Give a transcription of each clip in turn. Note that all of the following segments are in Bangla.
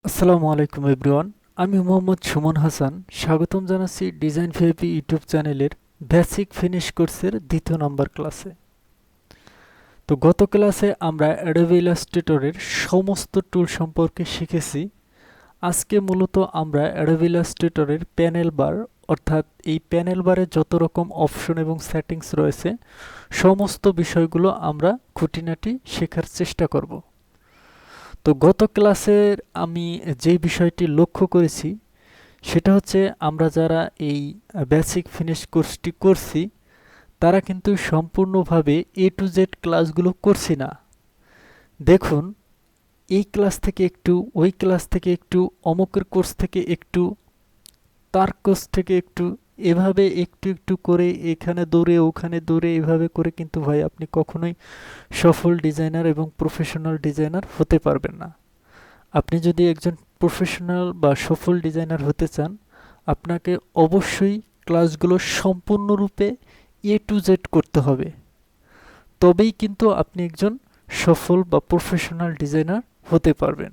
আসসালামু আলাইকুম এভরিওয়ান। আমি মোহাম্মদ সুমন হাসান। স্বাগতম জানাচ্ছি ডিজাইন ভিআইপি ইউটিউব চ্যানেলের বেসিক ফিনিশ কোর্সের দ্বিতীয় নম্বর ক্লাসে। তো গত ক্লাসে আমরা অ্যাডোবি ইলাস্ট্রেটরের সমস্ত টুল সম্পর্কে শিখেছি। আজকে মূলত আমরা অ্যাডোবি ইলাস্ট্রেটরের প্যানেল বার, অর্থাৎ এই প্যানেল বারে যত রকম অপশন এবং সেটিংস রয়েছে সমস্ত বিষয়গুলো আমরা খুঁটিনাটি শেখার চেষ্টা করব। তো গত ক্লাসের আমি যে বিষয়টি লক্ষ্য করেছি সেটা হচ্ছে, আমরা যারা এই বেসিক ফিনিশ কোর্সটি করছি তারা কিন্তু সম্পূর্ণভাবে এ টু জেড ক্লাসগুলো করছি না। দেখুন, এই ক্লাস থেকে একটু, ওই ক্লাস থেকে একটু, অমুকের কোর্স থেকে একটু, তার কোর্স থেকে একটু, এভাবে একটু একটু করে এখানে দৌড়ে ওখানে দৌড়ে এভাবে করে কিন্তু ভাই আপনি কখনোই সফল ডিজাইনার এবং প্রফেশনাল ডিজাইনার হতে পারবেন না। আপনি যদি একজন প্রফেশনাল বা সফল ডিজাইনার হতে চান, আপনাকে অবশ্যই ক্লাসগুলো সম্পূর্ণরূপে এ টু জেড করতে হবে। তবেই কিন্তু আপনি একজন সফল বা প্রফেশনাল ডিজাইনার হতে পারবেন।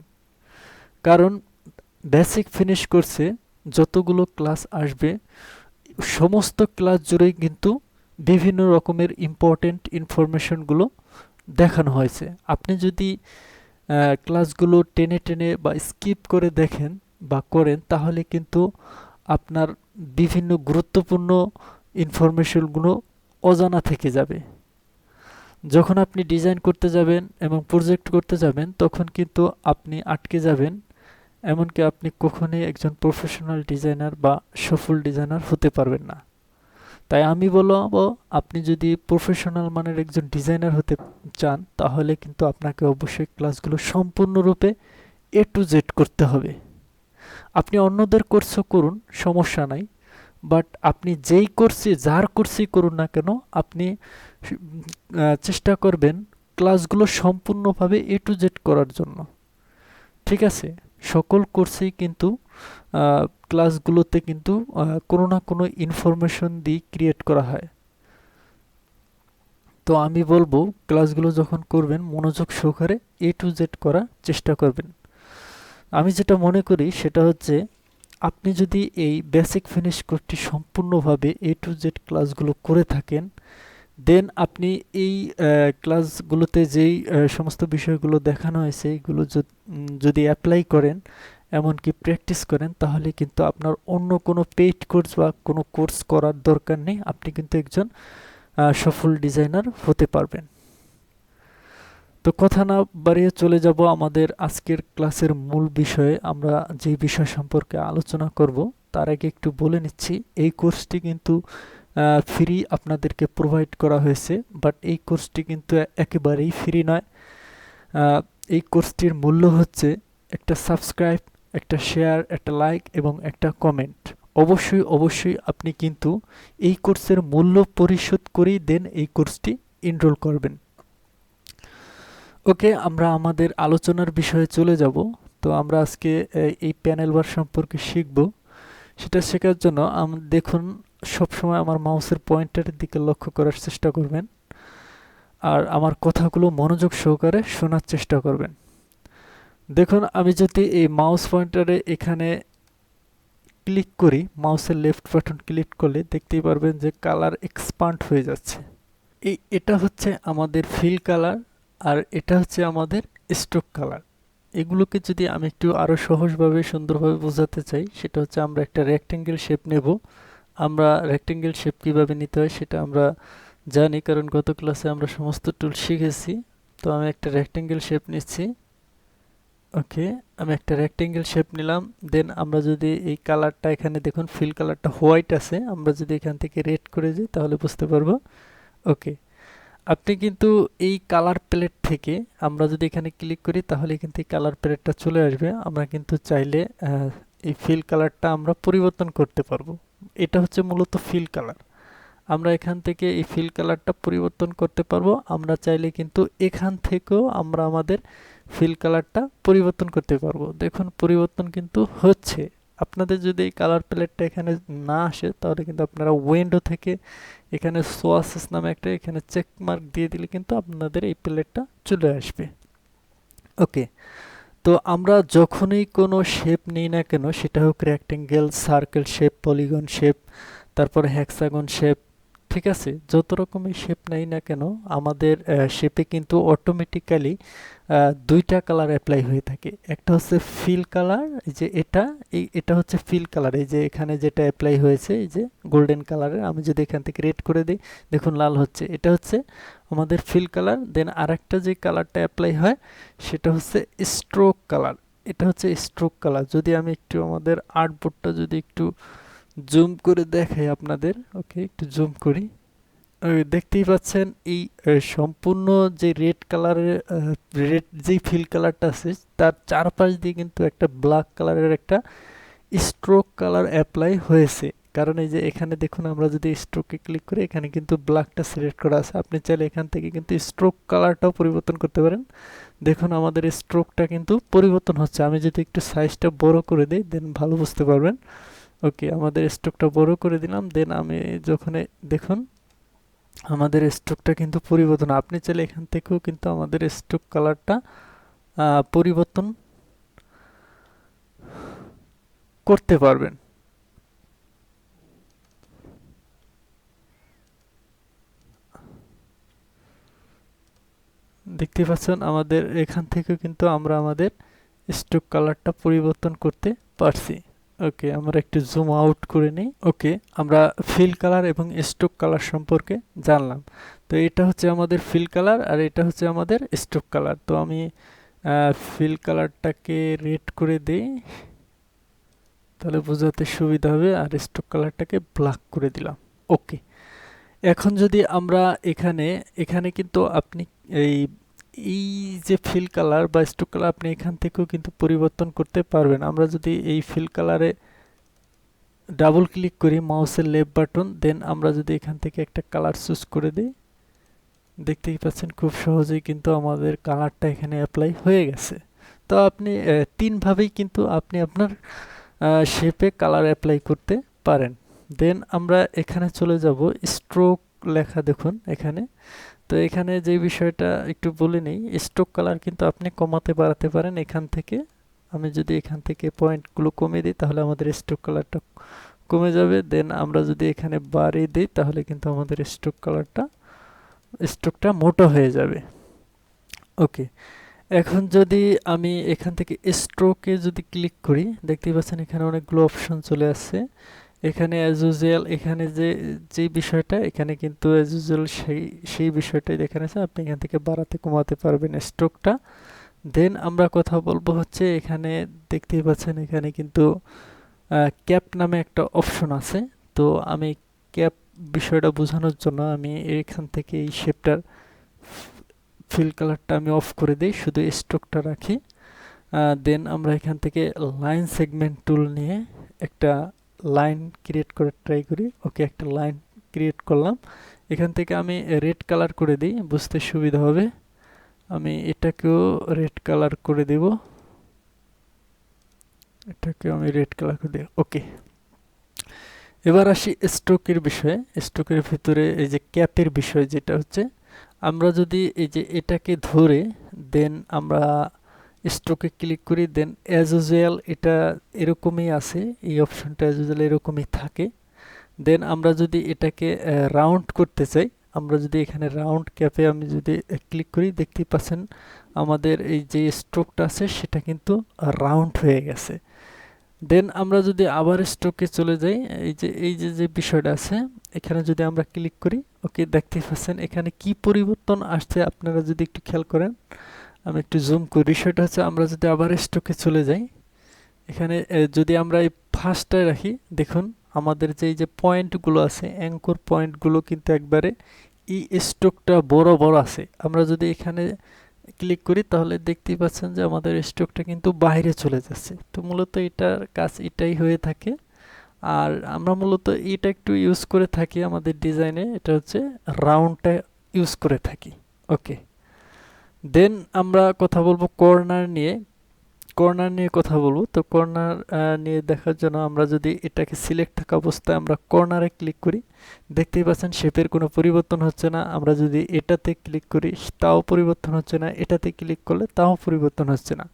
কারণ বেসিক ফিনিশ কোর্সে যতগুলো ক্লাস আসবে সমস্ত ক্লাস জুড়েই কিন্তু বিভিন্ন রকমের ইম্পর্টেন্ট ইনফরমেশনগুলো দেখানো হয়েছে। আপনি যদি ক্লাসগুলো টেনে টেনে বা স্কিপ করে দেখেন বা করেন, তাহলে কিন্তু আপনার বিভিন্ন গুরুত্বপূর্ণ ইনফরমেশনগুলো অজানা থেকে যাবে। যখন আপনি ডিজাইন করতে যাবেন এবং প্রজেক্ট করতে যাবেন তখন কিন্তু আপনি আটকে যাবেন, এমনকি আপনি কখনোই একজন প্রফেশনাল ডিজাইনার বা সফল ডিজাইনার হতে পারবেন না। তাই আমি বলবো, আপনি যদি প্রফেশনাল মানের একজন ডিজাইনার হতে চান তাহলে কিন্তু আপনাকে অবশ্যই ক্লাসগুলো সম্পূর্ণরূপে এ টু জেড করতে হবে। আপনি অন্যদের কোর্সও করুন, সমস্যা নাই, বাট আপনি যেই কোর্সই যার কোর্সই করুন না কেন আপনি চেষ্টা করবেন ক্লাসগুলো সম্পূর্ণভাবে এ টু জেড করার জন্য। ঠিক আছে? সকল কোর্সেই কিন্তু ক্লাসগুলোতে কিন্তু কোনো না কোনো ইনফরমেশন দিয়ে ক্রিয়েট করা হয়। তো আমি বলবো, ক্লাসগুলো যখন করবেন মনোযোগ সহকারে এ টু জেড করার চেষ্টা করবেন। আমি যেটা মনে করি সেটা হচ্ছে, আপনি যদি এই বেসিক ফিনিশ কোর্সটি সম্পূর্ণভাবে এ টু জেড ক্লাসগুলো করে থাকেন, দেন আপনি এই ক্লাসগুলোতে যেই সমস্ত বিষয়গুলো দেখানো হয়েছে এগুলো যদি অ্যাপ্লাই করেন, এমনকি প্র্যাকটিস করেন, তাহলে কিন্তু আপনার অন্য কোনো পেইড কোর্স বা কোনো কোর্স করার দরকার নেই। আপনি কিন্তু একজন সফল ডিজাইনার হতে পারবেন। তো কথা না বাড়িয়ে চলে যাব আমাদের আজকের ক্লাসের মূল বিষয়ে। আমরা যে বিষয় সম্পর্কে আলোচনা করব তার আগে একটু বলে নিচ্ছি, এই কোর্সটি কিন্তু ফ্রি আপনাদেরকে প্রোভাইড করা হয়েছে, বাট এই কোর্সটি কিন্তু একেবারেই ফ্রি নয়। এই কোর্সটির মূল্য হচ্ছে একটা সাবস্ক্রাইব, একটা শেয়ার, একটা লাইক এবং একটা কমেন্ট। অবশ্যই অবশ্যই আপনি কিন্তু এই কোর্সের মূল্য পরিশোধ করেই দেন এই কোর্সটি এনরোল করবেন। ওকে, আমরা আমাদের আলোচনার বিষয়ে চলে যাব। তো আমরা আজকে এই প্যানেল বার সম্পর্কে শিখব। সেটা শেখার জন্য দেখুন, সবসময় আমার মাউসের পয়েন্টারের দিকে লক্ষ্য করার চেষ্টা করবেন আর আমার কথাগুলো মনোযোগ সহকারে শোনার চেষ্টা করবেন। দেখুন, আমি যদি এই মাউস পয়েন্টারে এখানে ক্লিক করি, মাউসের লেফট বাটন ক্লিক করলে দেখতেই পারবেন যে কালার এক্সপান্ড হয়ে যাচ্ছে। এটা হচ্ছে আমাদের ফিল কালার আর এটা হচ্ছে আমাদের স্ট্রোক কালার। এগুলোকে যদি আমি একটু আরও সহজভাবে সুন্দরভাবে বোঝাতে চাই, সেটা হচ্ছে আমরা একটা রেক্টেঙ্গেল শেপ নেব। আমরা রেক্টেঙ্গেল শেপ কীভাবে নিতে হয় সেটা আমরা জানি, কারণ গত ক্লাসে আমরা সমস্ত টুল শিখেছি। তো আমি একটা রেক্টেঙ্গেল শেপ নিচ্ছি। ওকে, আমি একটা রেক্টেঙ্গেল শেপ নিলাম। দেন আমরা যদি এই কালারটা, এখানে দেখুন ফিল কালারটা হোয়াইট আছে, আমরা যদি এখান থেকে রেড করে যাই তাহলে বুঝতে পারবো। ওকে, আপনি কিন্তু এই কালার প্যালেট থেকে, আমরা যদি এখানে ক্লিক করি তাহলে কিন্তু এই কালার প্যালেটটা চলে আসবে। আমরা কিন্তু চাইলে এই ফিল কালারটা আমরা পরিবর্তন করতে পারবো। এটা হচ্ছে মূলত ফিল কালার। আমরা এখান থেকে এই ফিল কালারটা পরিবর্তন করতে পারবো। আমরা চাইলে কিন্তু এখান থেকেও আমরা আমাদের ফিল কালারটা পরিবর্তন করতে পারবো। দেখুন পরিবর্তন কিন্তু হচ্ছে। আপনাদের যদি এই কালার প্যালেটটা এখানে না আসে তাহলে কিন্তু আপনারা উইন্ডো থেকে এখানে সোয়াসেস নামে একটা এখানে চেক মার্ক দিয়ে দিলে কিন্তু আপনাদের এই প্যালেটটা চলে আসবে। ওকে, তো আমরা যখনই কোনো শেপ নিই না কেন, সেটা হোক rectangle, circle shape, polygon shape, তারপরে হেক্সাগন শেপ, ঠিক আছে, যত রকমের শেপ নেই না কেন আমাদের শেপে কিন্তু অটোমেটিক্যালি দুইটা কালার অ্যাপ্লাই হয়ে থাকে। একটা হচ্ছে ফিল কালার, এই যে এটা হচ্ছে ফিল কালার, এই যে এখানে যেটা অ্যাপ্লাই হয়েছে এই যে গোল্ডেন কালারের, আমি যদি এখান থেকে রেড করে দিই দেখুন লাল হচ্ছে, এটা হচ্ছে আমাদের ফিল কালার। দেন আরেকটা যে কালারটা অ্যাপ্লাই হয় সেটা হচ্ছে স্ট্রোক কালার, এটা হচ্ছে স্ট্রোক কালার। যদি আমি একটু আমাদের আর্টবোর্ডটা যদি একটু জুম করে দেখাই আপনাদের, ওকে একটু জুম করি, দেখতেই পাচ্ছেন এই সম্পূর্ণ যে রেড কালারের রেড যেই ফিল কালারটা আছে তার চারপাশ দিয়ে কিন্তু একটা ব্ল্যাক কালারের একটা স্ট্রোক কালার অ্যাপ্লাই হয়েছে। কারণ এই যে এখানে দেখুন আমরা যদি স্ট্রোকে ক্লিক করি এখানে কিন্তু ব্ল্যাকটা সিলেক্ট করা আছে, আপনি চাইলে এখান থেকে কিন্তু স্ট্রোক কালারটাও পরিবর্তন করতে পারেন। দেখুন আমাদের স্ট্রোকটা কিন্তু পরিবর্তন হচ্ছে। আমি যদি একটু সাইজটা বড় করে দিই দেন ভালো বুঝতে পারবেন। ওকে, আমাদের স্ট্রোকটা বড় করে দিলাম, দেন আমি যখন দেখুন আমাদের স্ট্রোকটা কিন্তু পরিবর্তন, আপনি চাইলে এখান থেকেও কিন্তু আমাদের স্ট্রোক কালারটা পরিবর্তন করতে পারবেন। দেখতে পাচ্ছেন আমাদের এখান থেকেও কিন্তু আমরা আমাদের স্ট্রোক কালারটা পরিবর্তন করতে পারছি। ওকে, আমরা একটু জুম আউট করে নিই। ওকে, আমরা ফিল কালার এবং স্ট্রোক কালার সম্পর্কে জানলাম। তো এটা হচ্ছে আমাদের ফিল কালার আর এটা হচ্ছে আমাদের স্ট্রোক কালার। তো আমি ফিল কালারটাকে রেড করে দিই, তাহলে বোঝাতে সুবিধা হবে, আর স্ট্রোক কালারটাকে ব্ল্যাক করে দিলাম। ওকে, এখন যদি আমরা এখানে এখানে কিন্তু আপনি এই এই যে ফিল কালার বা স্ট্রোক কালার আপনি এখান থেকেও কিন্তু পরিবর্তন করতে পারবেন। আমরা যদি এই ফিল কালারে ডাবল ক্লিক করি মাউসের লেফট বাটন, দেন আমরা যদি এখান থেকে একটা কালার চুজ করে দিই, দেখতেই পাচ্ছেন খুব সহজেই কিন্তু আমাদের কালারটা এখানে অ্যাপ্লাই হয়ে গেছে। তো আপনি তিনভাবেই কিন্তু আপনি আপনার শেপে কালার অ্যাপ্লাই করতে পারেন। দেন আমরা এখানে চলে যাব স্ট্রোক লেখা দেখুন এখানে। তো এখানে যে বিষয়টা একটু বলে নেই, স্ট্রোক কালার কিন্তু আপনি কমাতে বাড়াতে পারেন এখান থেকে। আমি যদি এখান থেকে পয়েন্টগুলো কমিয়ে দিই তাহলে আমাদের স্ট্রোক কালারটা কমে যাবে। দেন আমরা যদি এখানে বাড়িয়ে দিই তাহলে কিন্তু আমাদের স্ট্রোকটা মোটা হয়ে যাবে। ওকে, এখন যদি আমি এখান থেকে স্ট্রোকে যদি ক্লিক করি দেখতেই পাচ্ছেন এখানে অনেকগুলো অপশন চলে আসছে। এখানে অ্যাজ ইউজুয়াল এখানে যে বিষয়টা এখানে কিন্তু অ্যাজ ইউজুয়াল সেই বিষয়টাই দেখানো আছে, আপনি এখান থেকে বাড়াতে কমাতে পারবেন স্ট্রোকটা। দেন আমরা কথা বলবো হচ্ছে এখানে দেখতেই পাচ্ছেন এখানে কিন্তু ক্যাপ নামে একটা অপশন আছে। তো আমি ক্যাপ বিষয়টা বোঝানোর জন্য আমি এখান থেকে এই শেপটার ফিল কালারটা আমি অফ করে দিই, শুধু স্ট্রোকটা রাখি। দেন আমরা এখান থেকে লাইন সেগমেন্ট টুল নিয়ে একটা লাইন ক্রিয়েট করে ট্রাই করি। ওকে, একটা লাইন ক্রিয়েট করলাম, এখান থেকে আমি রেড কালার করে দিই বুঝতে সুবিধা হবে। আমি এটাকেও রেড কালার করে দেব, এটাকেও আমি রেড কালার করে দিই। ওকে, এবার আসি স্ট্রোকের বিষয়ে। স্ট্রোকের ভিতরে এই যে ক্যাপের বিষয় যেটা হচ্ছে, আমরা যদি এই যে এটাকে ধরে দেন আমরা স্ট্রোকে ক্লিক করি, দেন অ্যাজ ইউজুয়াল এটা এরকমই আছে, এই অপশনটা অ্যাজ ইউজুয়াল এরকমই থাকে। দেন আমরা যদি এটাকে রাউন্ড করতে চাই, আমরা যদি এখানে রাউন্ড ক্যাপে আমি যদি ক্লিক করি দেখতেই পাচ্ছেন আমাদের এই যে স্ট্রোকটা আছে সেটা কিন্তু রাউন্ড হয়ে গেছে। দেন আমরা যদি আবার স্ট্রোকে চলে যাই, এই যে বিষয়টা আছে এখানে যদি আমরা ক্লিক করি, ওকে দেখতেই পাচ্ছেন এখানে কি পরিবর্তন আসছে আপনারা যদি একটু খেয়াল করেন। আমি একটু জুম করি, বিষয়টা হচ্ছে আমরা যদি আবার স্ট্রোকে চলে যাই, এখানে যদি আমরা এই ফার্স্টটায় রাখি দেখুন আমাদের যে এই যে পয়েন্টগুলো আছে অ্যাঙ্কর পয়েন্টগুলো কিন্তু একবারে এই স্ট্রোকটা বড় বড় আছে। আমরা যদি এখানে ক্লিক করি তাহলে দেখতেই পাচ্ছেন যে আমাদের স্ট্রোকটা কিন্তু বাইরে চলে যাচ্ছে। তো মূলত এটার কাজ এটাই হয়ে থাকে। আর আমরা মূলত এটা একটু ইউজ করে থাকি আমাদের ডিজাইনে, এটা হচ্ছে রাউন্ডটা ইউজ করে থাকি। ওকে, দেন আমরা কথা বলবো কর্নার নিয়ে কথা বলবো। তো কর্নার নিয়ে দেখার জন্য আমরা যদি এটাকে সিলেক্ট থাকা অবস্থায় আমরা কর্নারে ক্লিক করি দেখতেই পাচ্ছেন শেপের কোনো পরিবর্তন হচ্ছে না। আমরা যদি এটাতে ক্লিক করি তাও পরিবর্তন হচ্ছে না, এটাতে ক্লিক করলে তাও পরিবর্তন হচ্ছে না।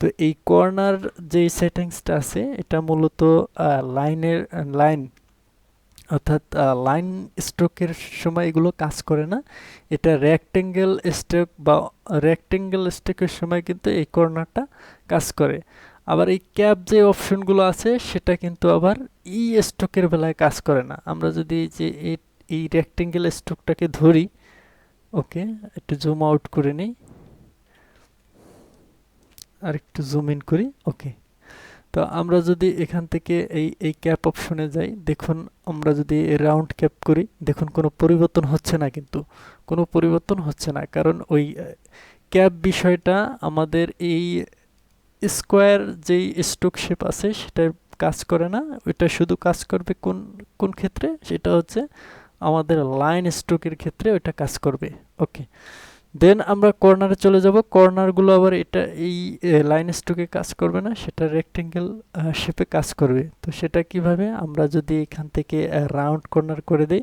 তো এই কর্নার যে সেটিংসটা আছে এটা মূলত লাইনের লাইন অর্থাৎ লাইন স্ট্রোকের সময় এগুলো কাজ করে না, এটা রেক্টেঙ্গেল স্ট্রোক বা রেক্টেঙ্গেল স্ট্রোকের সময় কিন্তু এই কর্নারটা কাজ করে। আবার এই ক্যাপ যে অপশনগুলো আছে সেটা কিন্তু আবার ই স্ট্রোকের বেলায় কাজ করে না। আমরা যদি যে এই রেক্টেঙ্গেল স্ট্রোকটাকে ধরি, ওকে একটু জুম আউট করে নিই আর একটু জুম ইন করি, ওকে। তো আমরা যদি এখান থেকে এই ক্যাপ অপশনে যাই, দেখুন আমরা যদি রাউন্ড ক্যাপ করি, দেখুন কোনো পরিবর্তন হচ্ছে না, কিন্তু কোনো পরিবর্তন হচ্ছে না, কারণ ওই ক্যাপ বিষয়টা আমাদের এই স্কোয়ার যেই স্ট্রোক শেপ আছে সেটার কাজ করে না, ওইটা শুধু কাজ করবে কোন কোন ক্ষেত্রে, সেটা হচ্ছে আমাদের লাইন স্ট্রোকের ক্ষেত্রে ওইটা কাজ করবে, ওকে। দেন আমরা কর্নারে চলে যাব, কর্নারগুলো আবার এটা এই লাইন স্ট্রোকে কাজ করবে না, সেটা রেক্টেঙ্গেল শেপে কাজ করবে। তো সেটা কিভাবে, আমরা যদি এখান থেকে রাউন্ড কর্নার করে দিই,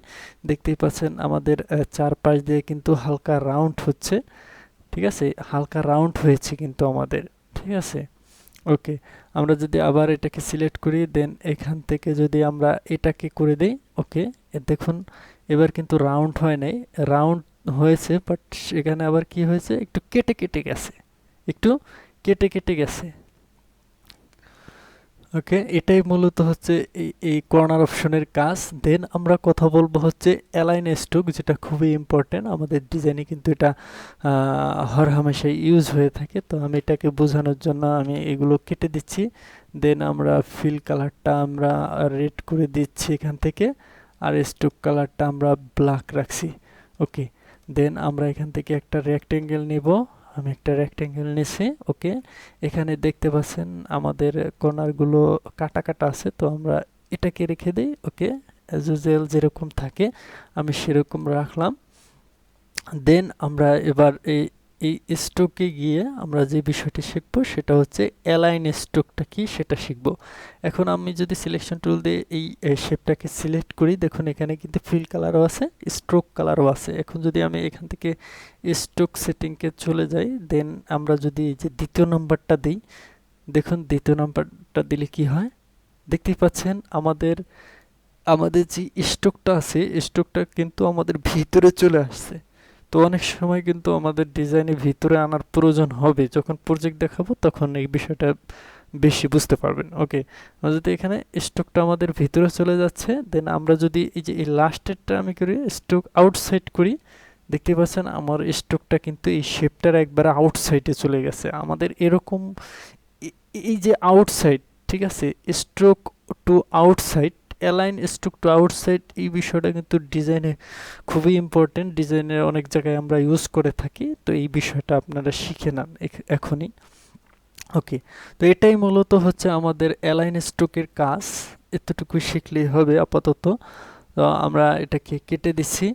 দেখতেই পাচ্ছেন আমাদের চারপাশ দিয়ে কিন্তু হালকা রাউন্ড হচ্ছে, ঠিক আছে, হালকা রাউন্ড হয়েছে কিন্তু আমাদের, ঠিক আছে, ওকে। আমরা যদি আবার এটাকে সিলেক্ট করি, দেন এখান থেকে যদি আমরা এটাকে করে দিই, ওকে, দেখুন এবার কিন্তু রাউন্ড হয় নাই, রাউন্ড হয়েছে বাট সেখানে আবার কি হয়েছে, একটু কেটে কেটে গেছে, একটু কেটে কেটে গেছে, ওকে। এটাই মূলত হচ্ছে এই কর্নার অপশনের কাজ। দেন আমরা কথা বলবো হচ্ছে অ্যালাইন স্ট্রোক, যেটা খুবই ইম্পর্টেন্ট আমাদের ডিজাইনে, কিন্তু এটা হরহামেশাই ইউজ হয়ে থাকে। তো আমি এটাকে বোঝানোর জন্য আমি এগুলো কেটে দিচ্ছি। দেন আমরা ফিল কালারটা আমরা রেড করে দিচ্ছি এখান থেকে, আর স্ট্রোক কালারটা আমরা ব্ল্যাক রাখছি, ওকে। দেন আমরা এখান থেকে একটা রেক্টেঙ্গেল নিব, আমি একটা রেক্টেঙ্গেল নিছি, ওকে। এখানে দেখতে পাচ্ছেন আমাদের কর্নারগুলো কাটা কাটা আছে, তো আমরা এটাকে রেখে দিই, ওকে, অ্যাজ ইউজুয়াল যেরকম থাকে আমি সেরকম রাখলাম। দেন আমরা এবার এই স্ট্রোকে গিয়ে আমরা যে বিষয়টি শিখবো সেটা হচ্ছে অ্যালাইন স্ট্রোকটা কি সেটা শিখবো। এখন আমি যদি সিলেকশন টুল দিয়ে এই শেপটাকে সিলেক্ট করি, দেখুন এখানে কিন্তু ফিল কালারও আছে, স্ট্রোক কালারও আছে। এখন যদি আমি এখান থেকে স্ট্রোক সেটিংকে চলে যাই, দেন আমরা যদি এই যে দ্বিতীয় নাম্বারটা দিই, দেখুন দ্বিতীয় নাম্বারটা দিলে কি হয়, দেখতেই পাচ্ছেন আমাদের আমাদের যে স্ট্রোকটা আছে স্ট্রোকটা কিন্তু আমাদের ভিতরে চলে আসছে। তো অনেক সময় কিন্তু আমাদের ডিজাইনে ভিতরে আনার প্রয়োজন হবে, যখন প্রজেক্ট দেখাবো তখন এই বিষয়টা বেশি বুঝতে পারবেন, ওকে। আমরা যদি এখানে স্ট্রোকটা আমাদের ভিতরে চলে যাচ্ছে, দেন আমরা যদি এই যে এই লাস্টেরটা আমি করি স্ট্রোক আউটসাইড করি, দেখতে পাচ্ছেন আমার স্ট্রোকটা কিন্তু এই শেপটার একবারে আউটসাইডে চলে গেছে আমাদের এরকম। এই যে আউটসাইড, ঠিক আছে, stroke to outside, align stroke to outside, এই বিষয়টা কিন্তু ডিজাইনে খুবই ইম্পর্টেন্ট, ডিজাইনের অনেক জায়গায় আমরা ইউজ করে থাকি। তো এই বিষয়টা আপনারা শিখে নেন এখনই, ওকে। তো এটাই মূলত হচ্ছে আমাদের অ্যালাইন স্ট্রোকের কাজ, এতটুকুই শিখলেই হবে আপাতত। তো আমরা এটাকে কেটে দিচ্ছি,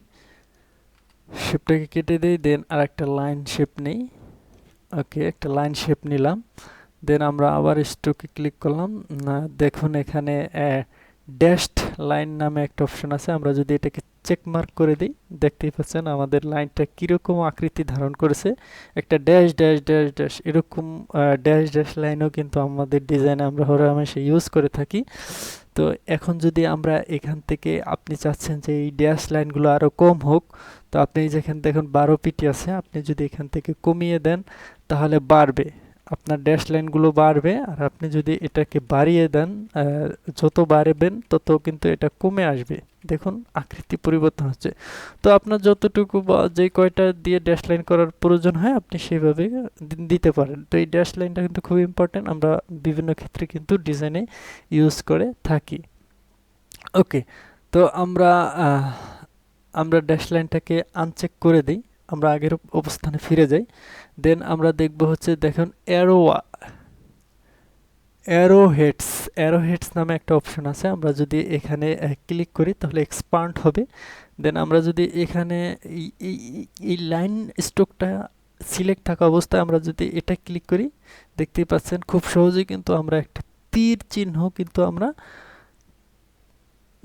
শেপটাকে কেটে দিই, দেন আর একটা লাইন শেপ নেই, ওকে, একটা লাইন শেপ নিলাম। দেন আমরা আবার স্ট্রোকে ক্লিক করলাম, দেখুন এখানে ড্যাশড লাইন নামে একটা অপশন আছে, আমরা যদি এটাকে চেক মার্ক করে দিই, দেখতেই পাচ্ছেন আমাদের লাইনটা কীরকম আকৃতি ধারণ করেছে, একটা ড্যাশ ড্যাশ ড্যাশ ড্যাশ এরকম ড্যাশ ড্যাশ লাইনও কিন্তু আমাদের ডিজাইনে আমরা হরহামেশা ইউজ করে থাকি। তো এখন যদি আমরা এখান থেকে, আপনি চাচ্ছেন যে এই ড্যাশ লাইনগুলো আরও কম হোক, তো আপনি যেখানে দেখুন 12 পিটি আছে, আপনি যদি এখান থেকে কমিয়ে দেন তাহলে বাড়বে, আপনার ড্যাশ লাইনগুলো বাড়বে। আর আপনি যদি এটাকে বাড়িয়ে দেন, যত বাড়বেন তত কিন্তু এটা কমে আসবে, দেখুন আকৃতি পরিবর্তন হচ্ছে। তো আপনার যতটুকু বা যে কয়টা দিয়ে ড্যাশ লাইন করার প্রয়োজন হয় আপনি সেভাবে দিতে পারেন। তো এই ড্যাশ লাইনটা কিন্তু খুব ইম্পর্টেন্ট, আমরা বিভিন্ন ক্ষেত্রে কিন্তু ডিজাইনে ইউজ করে থাকি, ওকে। তো আমরা ড্যাশ লাইনটাকে আনচেক করে দিই, আমরা আগের অবস্থানে ফিরে যাই। দেন আমরা দেখব হচ্ছে, দেখুন অ্যারো হেডস নামে একটা অপশন আছে, আমরা যদি এখানে ক্লিক করি তাহলে এক্সপান্ড হবে। দেন আমরা যদি এখানে এই লাইন স্ট্রোকটা সিলেক্ট থাকা অবস্থায় আমরা যদি এটা ক্লিক করি, দেখতেই পাচ্ছেন খুব সহজেই কিন্তু আমরা একটা তীর চিহ্ন কিন্তু আমরা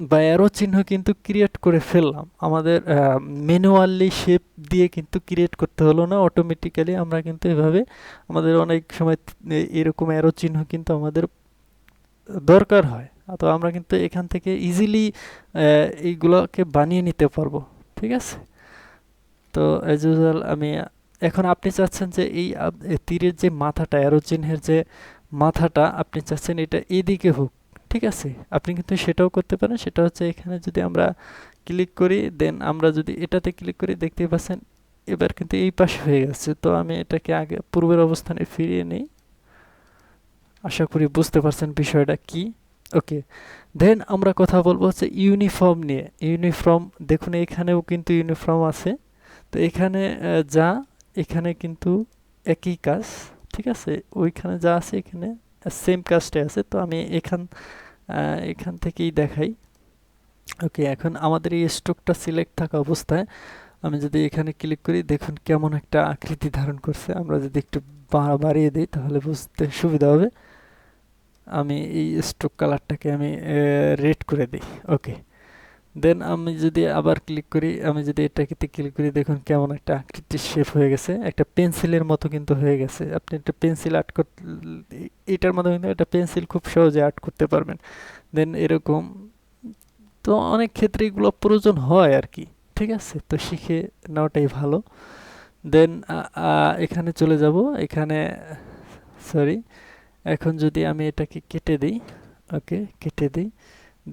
বা অ্যারো চিহ্ন কিন্তু ক্রিয়েট করে ফেললাম, আমাদের ম্যানুয়ালি শেপ দিয়ে কিন্তু ক্রিয়েট করতে হলো না, অটোমেটিক্যালি আমরা কিন্তু এভাবে আমাদের অনেক সময় এরকম অ্যারো চিহ্ন কিন্তু আমাদের দরকার হয়, তো আমরা কিন্তু এখান থেকে ইজিলি এইগুলোকে বানিয়ে নিতে পারবো। ঠিক আছে, তো অ্যাজ ইউজুয়াল আমি এখন আপনি চাচ্ছেন যে এই তীরের যে মাথাটা, অ্যারো চিহ্নের যে মাথাটা আপনি চাচ্ছেন এটা এদিকে হোক। ঠিক আছে, আপনি কিন্তু সেটাও করতে পারেন, সেটা হচ্ছে এখানে যদি আমরা ক্লিক করি, দেন আমরা যদি এটাতে ক্লিক করি, দেখতেই পাচ্ছেন এবার কিন্তু এই পাশে হয়ে গেছে। তো আমি এটাকে আগে পূর্বের অবস্থানে ফিরিয়ে নিই, আশা করি বুঝতে পারছেন বিষয়টা কি। ওকে, দেন আমরা কথা বলবো হচ্ছে ইউনিফর্ম নিয়ে। ইউনিফর্ম দেখুন এখানেও কিন্তু ইউনিফর্ম আছে, তো এখানে যা এখানে কিন্তু একই কাজ। ঠিক আছে, ওইখানে যা আছে এখানে সেম কাজটাই আছে, তো আমি এখান থেকেই দেখাই। ওকে, এখন আমাদের এই স্ট্রোকটা সিলেক্ট থাকা অবস্থায় আমি যদি এখানে ক্লিক করি, দেখুন কেমন একটা আকৃতি ধারণ করছে। আমরা যদি একটু বাড়িয়ে দিই তাহলে বুঝতে সুবিধা হবে। আমি এই স্ট্রোক কালারটাকে আমি রেড করে দিই। ওকে, দেন আমি যদি আবার ক্লিক করি, আমি যদি এটাকে ক্লিক করি, দেখুন কেমন একটা আকৃতির শেপ হয়ে গেছে, একটা পেন্সিলের মতো কিন্তু হয়ে গেছে। আপনি একটা পেন্সিল আর্ট করতে, এটার মাধ্যমে কিন্তু একটা পেন্সিল খুব সহজে আর্ট করতে পারবেন। দেন এরকম, তো অনেক ক্ষেত্রে এগুলো প্রয়োজন হয় আর কি। ঠিক আছে, তো শিখে নেওয়াটাই ভালো। দেন এখানে চলে যাব, এখানে সরি, এখন যদি আমি এটাকে কেটে দিই, ওকে কেটে দিই,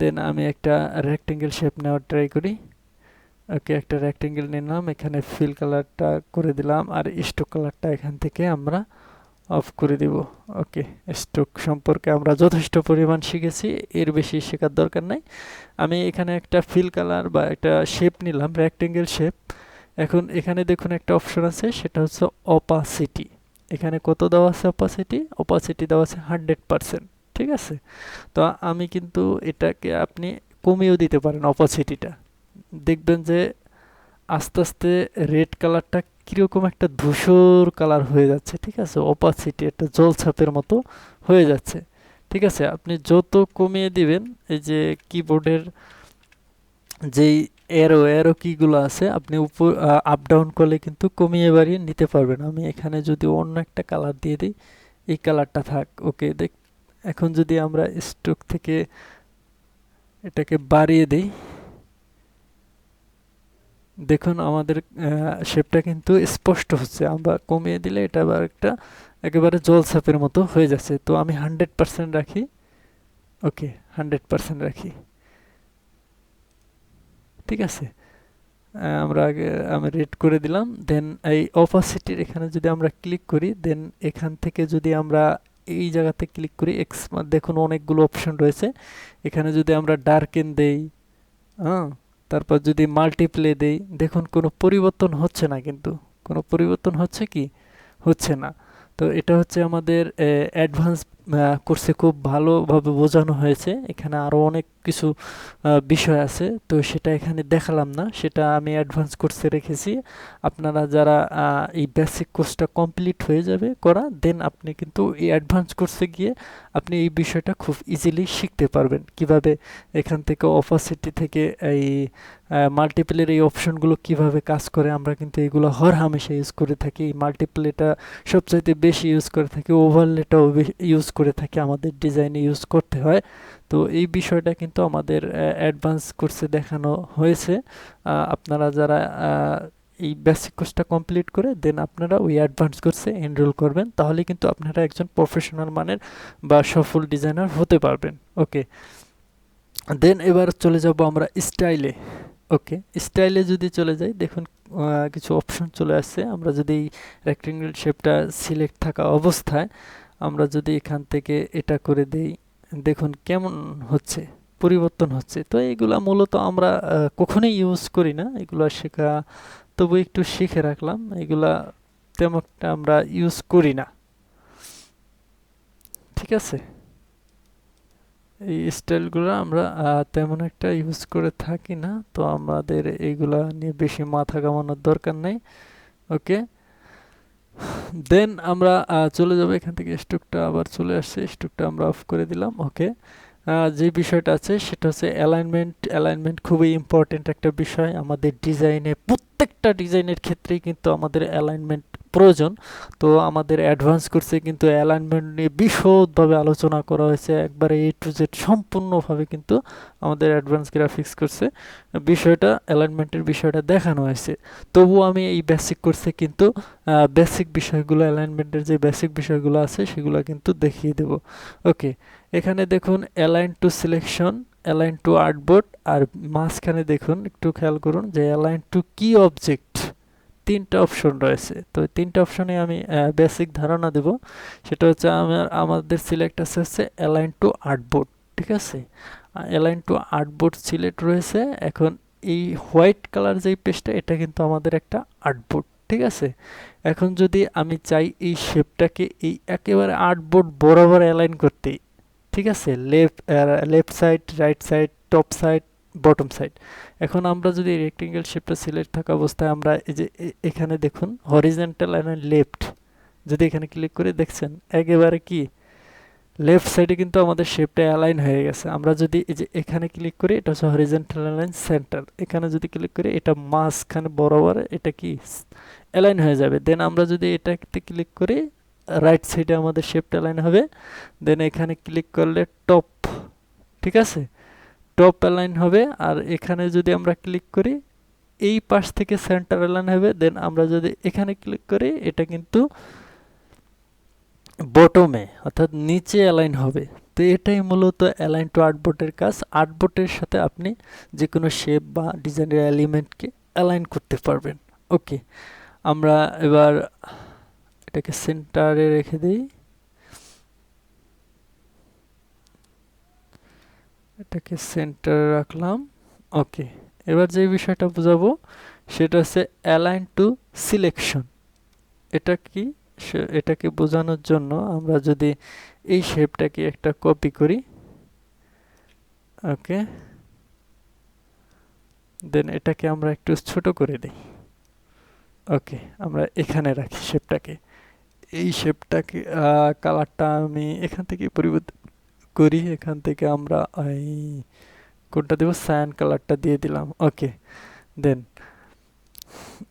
দেন আমি একটা রেক্টেঙ্গেল শেপ নেওয়ার ট্রাই করি। ওকে, একটা রেক্টেঙ্গেল নিলাম, এখানে ফিল কালারটা করে দিলাম, আর স্ট্রোক কালারটা এখান থেকে আমরা অফ করে দিব। ওকে, স্ট্রোক সম্পর্কে আমরা যথেষ্ট পরিমাণ শিখেছি, এর বেশি শেখার দরকার নাই। আমি এখানে একটা ফিল কালার বা একটা শেপ নিলাম, রেক্টেঙ্গেল শেপ। এখন এখানে দেখুন একটা অপশন আছে, সেটা হচ্ছে অপাসিটি। এখানে কত দেওয়া আছে অপাসিটি? অপাসিটি দেওয়া আছে 100%। ঠিক আছে, তো আমি কিন্তু এটাকে আপনি কমিয়েও দিতে পারেন অপাসিটিটা, দেখবেন যে আস্তে আস্তে রেড কালারটা কীরকম একটা ধূসর কালার হয়ে যাচ্ছে। ঠিক আছে, অপাসিটি একটা জলছাপের মতো হয়ে যাচ্ছে। ঠিক আছে, আপনি যত কমিয়ে দিবেন, এই যে কিবোর্ডের যেই অ্যারো অ্যারো কিগুলো আছে, আপনি উপর আপ ডাউন করলে কিন্তু কমিয়ে বাড়িয়ে নিতে পারবেন। আমি এখানে যদি অন্য একটা কালার দিয়ে দিই, এই কালারটা থাক। ওকে, এখন যদি আমরা স্ট্রোক থেকে এটাকে বাড়িয়ে দিই, দেখুন আমাদের শেপটা কিন্তু স্পষ্ট হচ্ছে। আমরা কমিয়ে দিলে এটা আবার একটা একেবারে জলছাপের মতো হয়ে যাচ্ছে। তো আমি 100% রাখি। ওকে, 100% রাখি। ঠিক আছে, আমরা আগে আমি রেড করে দিলাম। দেন এই অপাসিটির এখানে যদি আমরা ক্লিক করি, দেন এখান থেকে যদি আমরা এই জায়গাতে ক্লিক করি, দেখুন অনেকগুলো অপশন রয়েছে। এখানে যদি আমরা ডার্কেন দেই, হ্যাঁ, তারপর যদি মাল্টিপ্লে দেই, দেখুন কোনো পরিবর্তন হচ্ছে না, কিন্তু কোনো পরিবর্তন হচ্ছে কি? হচ্ছে না। তো এটা হচ্ছে আমাদের অ্যাডভান্স কোর্সে খুব ভালোভাবে বোঝানো হয়েছে। এখানে আরও অনেক কিছু বিষয় আছে, তো সেটা এখানে দেখালাম না, সেটা আমি অ্যাডভান্স কোর্সে রেখেছি। আপনারা যারা এই বেসিক কোর্সটা কমপ্লিট হয়ে যাবে করা, দেন আপনি কিন্তু এই অ্যাডভান্স কোর্সে গিয়ে আপনি এই বিষয়টা খুব ইজিলি শিখতে পারবেন, কিভাবে এখান থেকে অপাসিটি থেকে এই মাল্টিপ্লের এই অপশনগুলো কিভাবে কাজ করে। আমরা কিন্তু এগুলো হরহামেশা ইউজ করে থাকি। এই মাল্টিপ্লেটা সবচাইতে বেশি ইউজ করে থাকি, ওভারলেটাও ইউজ করে থাকি, আমাদের ডিজাইনে ইউজ করতে হয়। তো এই বিষয়টা কিন্তু আমাদের অ্যাডভান্স কোর্সে দেখানো হয়েছে। আপনারা যারা এই বেসিক কোর্সটা কমপ্লিট করে দেন আপনারা ওই অ্যাডভান্স কোর্সে এনরোল করবেন, তাহলে কিন্তু আপনারা একজন প্রফেশনাল মানের বা সফল ডিজাইনার হতে পারবেন। ওকে, দেন এবার চলে যাব আমরা স্টাইলে। ওকে, স্টাইলে যদি চলে যাই, দেখুন কিছু অপশন চলে আসছে। আমরা যদি রেক্টেঙ্গেল শেপটা সিলেক্ট থাকা অবস্থায় আমরা যদি এখান থেকে এটা করে দেই, দেখুন কেমন হচ্ছে, পরিবর্তন হচ্ছে। তো এইগুলা মূলত আমরা কখনোই ইউজ করি না, এগুলা শেখা তবু একটু শিখে রাখলাম। এগুলা তেমন একটা আমরা ইউজ করি না। ঠিক আছে, এই স্টাইলগুলো আমরা তেমন একটা ইউজ করে থাকি না, তো আমাদের এইগুলা নিয়ে বেশি মাথা ঘামানোর দরকার নেই। ওকে, দেন আমরা চলে যাব এখান থেকে। স্ট্রোকটা আবার চলে আসছে, স্ট্রোকটা আমরা অফ করে দিলাম। ওকে, যে বিষয়টা আছে সেটা হচ্ছে অ্যালাইনমেন্ট। অ্যালাইনমেন্ট খুবই ইম্পর্টেন্ট একটা বিষয় আমাদের ডিজাইনে, প্রত্যেকটা ডিজাইনের ক্ষেত্রেই কিন্তু আমাদের অ্যালাইনমেন্ট প্রয়োজন। তো আমাদের অ্যাডভান্স কোর্সে কিন্তু অ্যালাইনমেন্ট নিয়ে বিশদভাবে আলোচনা করা হয়েছে, একবারে এ টু জেড সম্পূর্ণভাবে কিন্তু আমাদের অ্যাডভান্স গ্রাফিক্স কোর্সে বিষয়টা, অ্যালাইনমেন্টের বিষয়টা দেখানো হয়েছে। তবুও আমি এই বেসিক কোর্সে কিন্তু বেসিক বিষয়গুলো, অ্যালাইনমেন্টের যে বেসিক বিষয়গুলো আছে সেগুলো কিন্তু দেখিয়ে দেব। ওকে, এখানে দেখুন align to selection, align to artboard, আর মাঝখানে দেখুন একটু খেয়াল করুন যে অ্যালাইন টু কি অবজেক্ট, তিনটা অপশন রয়েছে। তো তিনটা অপশনে আমি বেসিক ধারণা দেব। সেটা হচ্ছে আমাদের সিলেক্ট আছে হচ্ছে অ্যালাইন টু আর্টবোর্ড, ঠিক আছে। অ্যালাইন টু আর্টবোর্ড সিলেক্ট রয়েছে। এখন এই হোয়াইট কালার যেই পেজটা, এটা কিন্তু আমাদের একটা আর্টবোর্ড, ঠিক আছে। এখন যদি আমি চাই এই শেপটাকে এই একেবারে আর্টবোর্ড বরাবর অ্যালাইন করতে, ঠিক আছে, left side, right side, top side, bottom side. এখন আমরা যদি রেক্টেঙ্গেল শেপটা সিলেক্ট থাকা অবস্থায় আমরা এই যে এখানে দেখুন হরিজন্টাল অ্যান্ড লেফট, যদি এখানে ক্লিক করে দেখছেন একেবারে কি লেফট সাইডে কিন্তু আমাদের শেপটা অ্যালাইন হয়ে গেছে। আমরা যদি এই যে এখানে ক্লিক করি, এটা হচ্ছে হরিজন্টাল অ্যালাইন সেন্টার, এখানে যদি ক্লিক করি এটা মাঝখানে বরাবর এটা কি অ্যালাইন হয়ে যাবে। দেন আমরা যদি এটাতে ক্লিক করি, রাইট সাইডে আমাদের শেপটা অ্যালাইন হবে। দেন এখানে ক্লিক করলে টপ, ঠিক আছে, টপ অ্যালাইন হবে। আর এখানে যদি আমরা ক্লিক করি এই পাশ থেকে সেন্টার অ্যালাইন হবে। দেন আমরা যদি এখানে ক্লিক করি এটা কিন্তু বটমে অর্থাৎ নিচে অ্যালাইন হবে। তো এটাই মূলত অ্যালাইন টু আর্টবোর্ডের কাজ। আর্টবোর্ডের সাথে আপনি যে কোনো শেপ বা ডিজাইনের এলিমেন্টকে অ্যালাইন করতে পারবেন। ওকে, আমরা এবার এটাকে সেন্টারে রেখে দিই, এটাকে সেন্টারে রাখলাম। ওকে, এবার যে বিষয়টা বোঝাবো সেটা হচ্ছে অ্যালাইন টু সিলেকশন। এটা কি, এটাকে বোঝানোর জন্য আমরা যদি এই শেপটাকে একটা কপি করি, ওকে, দেন এটাকে আমরা একটু ছোট করে দিই। ওকে, আমরা এখানে রাখি শেপটাকে। এই শেপটাকে কালারটা আমি এখান থেকে পরিবর্তন করি। এখান থেকে আমরা এই কোনটা দেব, সায়ান কালারটা দিয়ে দিলাম। ওকে, দেন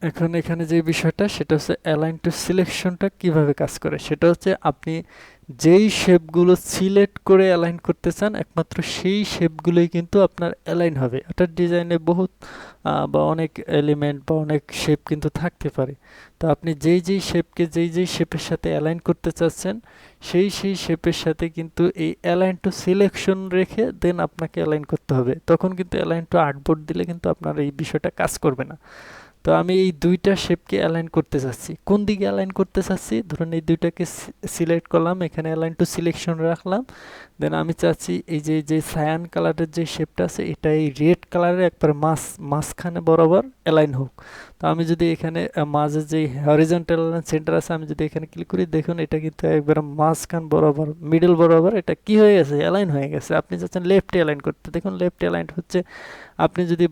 এখন এখানে যে বিষয়টা সেটা হচ্ছে অ্যালাইন টু সিলেকশনটা কিভাবে কাজ করে। সেটা হচ্ছে আপনি যেই শেপগুলো সিলেক্ট করে অ্যালাইন করতে চান একমাত্র সেই শেপগুলোই কিন্তু আপনার অ্যালাইন হবে। অর্থাৎ ডিজাইনে বহুত বা অনেক এলিমেন্ট বা অনেক শেপ কিন্তু থাকতে পারে। তো আপনি যেই যেই শেপকে যেই যেই শেপের সাথে অ্যালাইন করতে চাচ্ছেন সেই সেই শেপের সাথে কিন্তু এই অ্যালাইন টু সিলেকশন রেখে দেন আপনাকে অ্যালাইন করতে হবে। তখন কিন্তু অ্যালাইন টু আর্টবোর্ড দিলে কিন্তু আপনার এই বিষয়টা কাজ করবে না। তো আমি এই দুইটা শেপকে অ্যালাইন করতে চাচ্ছি। কোন দিকে অ্যালাইন করতে চাচ্ছি, ধরুন এই দুইটাকে সিলেক্ট করলাম, এখানে অ্যালাইন টু সিলেকশন রাখলাম। দেন আমি চাচ্ছি এই যে সায়ান কালারের যে শেপটা আছে এটা এই রেড কালারের একবার মাঝখানে বরাবর অ্যালাইন হোক। তো আমি যদি এখানে মাঝে যে হরিজন্টাল সেন্টার আছে আমি যদি এখানে ক্লিক করি, দেখুন এটা কিন্তু একবার মাঝখান বরাবর, মিডল বরাবর এটা কি হয়ে গেছে, অ্যালাইন হয়ে গেছে। আপনি চাচ্ছেন লেফটে অ্যালাইন করতে, দেখুন লেফটে অ্যালাইন হচ্ছে। আপনি যদি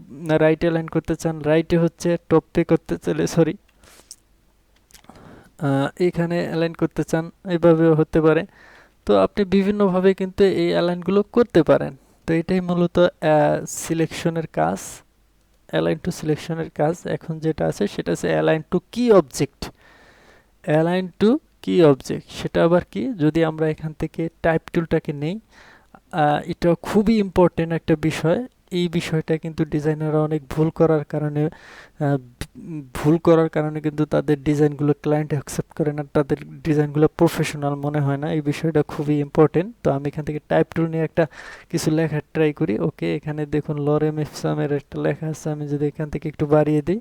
রাইটে অ্যালাইন করতে চান রাইটে হচ্ছে, টপে করতে চাইলে সরি এখানে অ্যালাইন করতে চান এইভাবেও হতে পারে। তো আপনি বিভিন্নভাবে কিন্তু এই অ্যালাইনগুলো করতে পারেন। তো এটাই মূলত সিলেকশনের কাজ, অ্যালাইন টু সিলেকশনের কাজ। এখন যেটা আছে সেটা হচ্ছে align to key object. Align to key object সেটা আবার কি, যদি আমরা এখান থেকে টাইপ টুলটাকে নেই, এটা খুবই ইম্পর্টেন্ট একটা বিষয়। এই বিষয়টা কিন্তু ডিজাইনাররা অনেক ভুল করার কারণে কিন্তু তাদের ডিজাইনগুলো ক্লায়েন্ট অ্যাকসেপ্ট করে না, তাদের ডিজাইনগুলো প্রফেশনাল মনে হয় না। এই বিষয়টা খুবই ইম্পর্টেন্ট। তো আমি এখান থেকে টাইপ টুল নিয়ে একটা কিছু লেখার ট্রাই করি। ওকে, এখানে দেখুন লরেম ইপসামের একটা লেখা আছে, আমি যদি এখান থেকে একটু বাড়িয়ে দিই,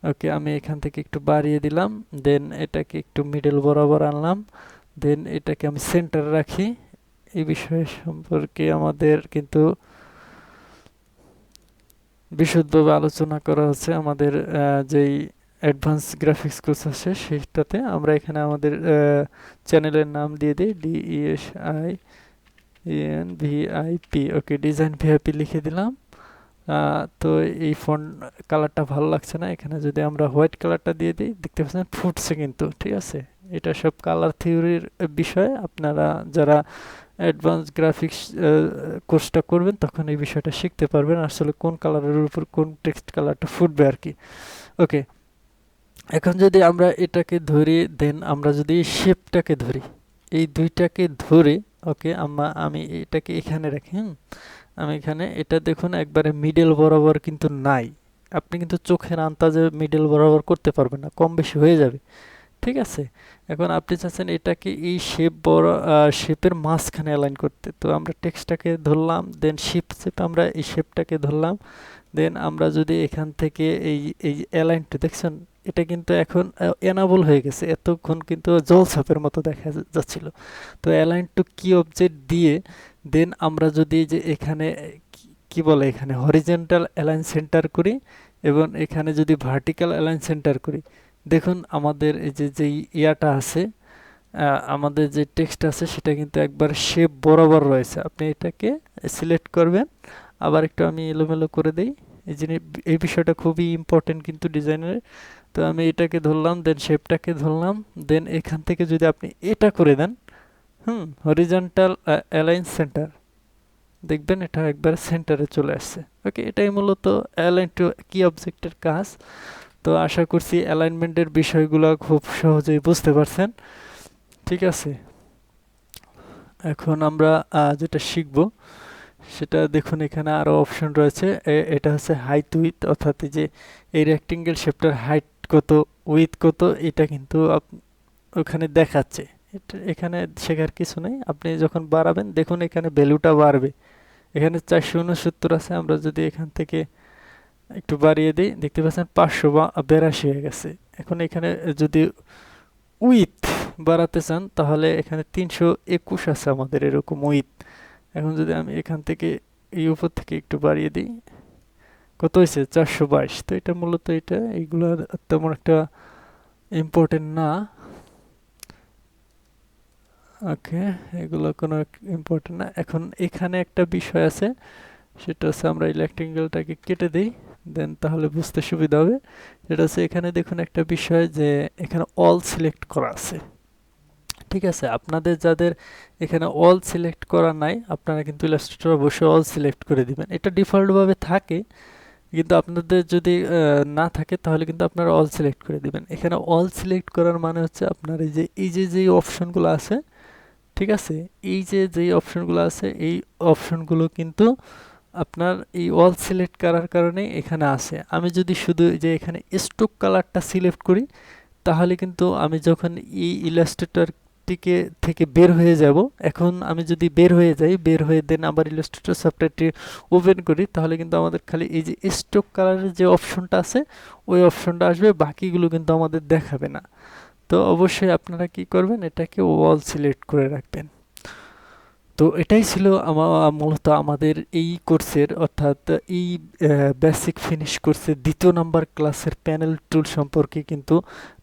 ওকে আমি এখান থেকে একটু বাড়িয়ে দিলাম। দেন এটাকে একটু মিডল বরাবর আনলাম। দেন এটাকে আমি সেন্টার রাখি। এই বিষয় সম্পর্কে আমাদের কিন্তু বিশদভাবে আলোচনা করা হচ্ছে আমাদের যেই অ্যাডভান্স গ্রাফিক্স কোর্স আছে সেইটাতে। আমরা এখানে আমাদের চ্যানেলের নাম দিয়ে দিই DESINVIP। ওকে, ডিজাইন ভিআইপি লিখে দিলাম। তো এই ফন্ট কালারটা ভালো লাগছে না, এখানে যদি আমরা হোয়াইট কালারটা দিয়ে দিই দেখতে পাচ্ছেন ফুটছে কিন্তু, ঠিক আছে। এটা সব কালার থিওরির বিষয়। আপনারা যারা অ্যাডভান্স গ্রাফিক্স কোর্সটা করবেন তখন এই বিষয়টা শিখতে পারবেন আসলে কোন কালারের উপর কোন টেক্সট কালারটা ফুটবে আর কি। ওকে, এখন যদি আমরা এটাকে ধরি দেন আমরা যদি শেপটাকে ধরি, এই দুইটাকে ধরে ওকে আমি এটাকে এখানে রাখি। আমি এখানে এটা দেখুন একবারে মিডল বরাবর কিন্তু নাই, আপনি কিন্তু চোখের আন্দাজে মিডল বরাবর করতে পারবেন না, কম বেশি হয়ে যাবে। ঠিক আছে, এখন আপনি চাচ্ছেন এটাকে এই শেপের মাঝখানে অ্যালাইন করতে, তো আমরা টেক্সটটাকে ধরলাম, দেন শেপে আমরা এই শেপটাকে ধরলাম, দেন আমরা যদি এখান থেকে এই অ্যালাইনটা দেখছেন, এটা কিন্তু এখন এনাবল হয়ে গেছে, এতক্ষণ কিন্তু জলছাপের মতো দেখা যাচ্ছিল। তো অ্যালাইন টু কি অবজেক্ট দিয়ে দেন আমরা যদি যে এখানে কি বলে এখানে হরিজন্টাল অ্যালাইন সেন্টার করি এবং এখানে যদি ভার্টিক্যাল অ্যালাইন সেন্টার করি, দেখুন আমাদের এই যে ইয়াটা আছে, আমাদের যে টেক্সট আছে সেটা কিন্তু একবার শেপ বরাবর রয়েছে। আপনি এটাকে সিলেক্ট করবেন, আবার একটু আমি এলোমেলো করে দেই, এই বিষয়টা খুবই ইম্পর্টেন্ট কিন্তু ডিজাইনের। তো আমি এটাকে ধরলাম, দেন শেপটাকে ধরলাম, দেন এখান থেকে যদি আপনি এটা করে দেন হরিজন্টাল অ্যালাইন সেন্টার, দেখবেন এটা একবার সেন্টারে চলে আসছে। ওকে, এটাই মূলত অ্যালাইন টু কি অবজেক্টের কাজ। তো আশা করছি অ্যালাইনমেন্টের বিষয়গুলো খুব সহজেই বুঝতে পারছেন। ঠিক আছে, এখন আমরা যেটা শিখব সেটা দেখুন, এখানে আরও অপশন রয়েছে। এটা হচ্ছে হাইট উইথ, অর্থাৎ যে এই রেক্টেঙ্গেল শেপটার হাইট কত, উইথ কত, এটা কিন্তু ওখানে দেখাচ্ছে। এখানে শেখার কিছু নেই, আপনি যখন বাড়াবেন দেখুন এখানে ভ্যালুটা বাড়বে। এখানে 469 আছে, আমরা যদি এখান থেকে একটু বাড়িয়ে দিই দেখতে পাচ্ছেন 582 হয়ে গেছে। এখন এখানে যদি উইথ বাড়াতে চান তাহলে এখানে 321 আছে আমাদের এরকম উইথ। এখন যদি আমি এখান থেকে এই উপর থেকে একটু বাড়িয়ে দিই, কত হয়েছে 422। তো এটা মূলত এইগুলো তেমন একটা ইম্পর্টেন্ট না। ওকে, এগুলো কোনো ইম্পর্টেন্ট না। এখন এখানে একটা বিষয় আছে, সেটা হচ্ছে আমরা এই রেক্টেঙ্গেলটাকে কেটে দিই, দেন তাহলে বুঝতে সুবিধা হবে। সেটা হচ্ছে এখানে দেখুন একটা বিষয় যে এখানে অল সিলেক্ট করা আছে। ঠিক আছে, আপনাদের যাদের এখানে অল সিলেক্ট করা নাই আপনারা কিন্তু ইলাস্ট্রেটর অবশ্যই অল সিলেক্ট করে দিবেন, এটা ডিফল্টভাবে থাকে, কিন্তু আপনাদের যদি না থাকে তাহলে কিন্তু আপনারা অল সিলেক্ট করে দিবেন। এখানে অল সিলেক্ট করার মানে হচ্ছে আপনার এই যে অপশনগুলো আছে, ঠিক আছে, এই যে অপশনগুলো আছে এই অপশনগুলো কিন্তু আপনার এই অল সিলেক্ট করার কারণে এখানে আসে। আমি যদি শুধু যে এখানে স্ট্রোক কালারটা সিলেক্ট করি তাহলে কিন্তু আমি যখন এই ইলাস্ট্রেটরটিকে থেকে বের হয়ে যাব, এখন আমি যদি বের হয়ে যাই, বের হয়ে দেন আবার ইলাস্ট্রেটর সফটওয়্যারটি ওপেন করি, তাহলে কিন্তু আমাদের খালি এই যে স্ট্রোক কালারের যে অপশনটা আছে ওই অপশনটা আসবে, বাকিগুলো কিন্তু আমাদের দেখাবে না। তো অবশ্যই আপনারা কি করবেন, এটাকে অল সিলেক্ট করে রাখবেন। তো এটাই ছিল মূলত আমাদের এই কোর্সের, অর্থাৎ এই বেসিক ফিনিশ কোর্সের 2য় নাম্বার ক্লাসের প্যানেল টুল সম্পর্কে। কিন্তু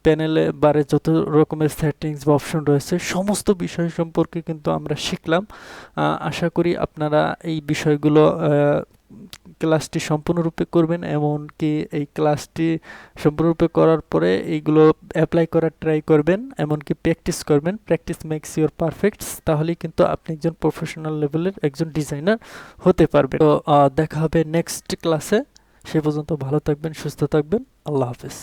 প্যানেলে বারে যত রকমের সেটিংস বা অপশন রয়েছে সমস্ত বিষয় সম্পর্কে কিন্তু আমরা শিখলাম। আশা করি আপনারা এই বিষয়গুলো ক্লাসটি সম্পূর্ণরূপে করবেন, এমনকি এই ক্লাসটি সম্পূর্ণরূপে করার পরে এইগুলো অ্যাপ্লাই করার ট্রাই করবেন, এমনকি প্র্যাকটিস করবেন। প্র্যাকটিস মেক্স ইউর পারফেক্ট, তাহলেই কিন্তু আপনি একজন প্রফেশনাল লেভেলের একজন ডিজাইনার হতে পারবেন। তো দেখা হবে নেক্সট ক্লাসে, সে পর্যন্ত ভালো থাকবেন, সুস্থ থাকবেন, আল্লাহ হাফেজ।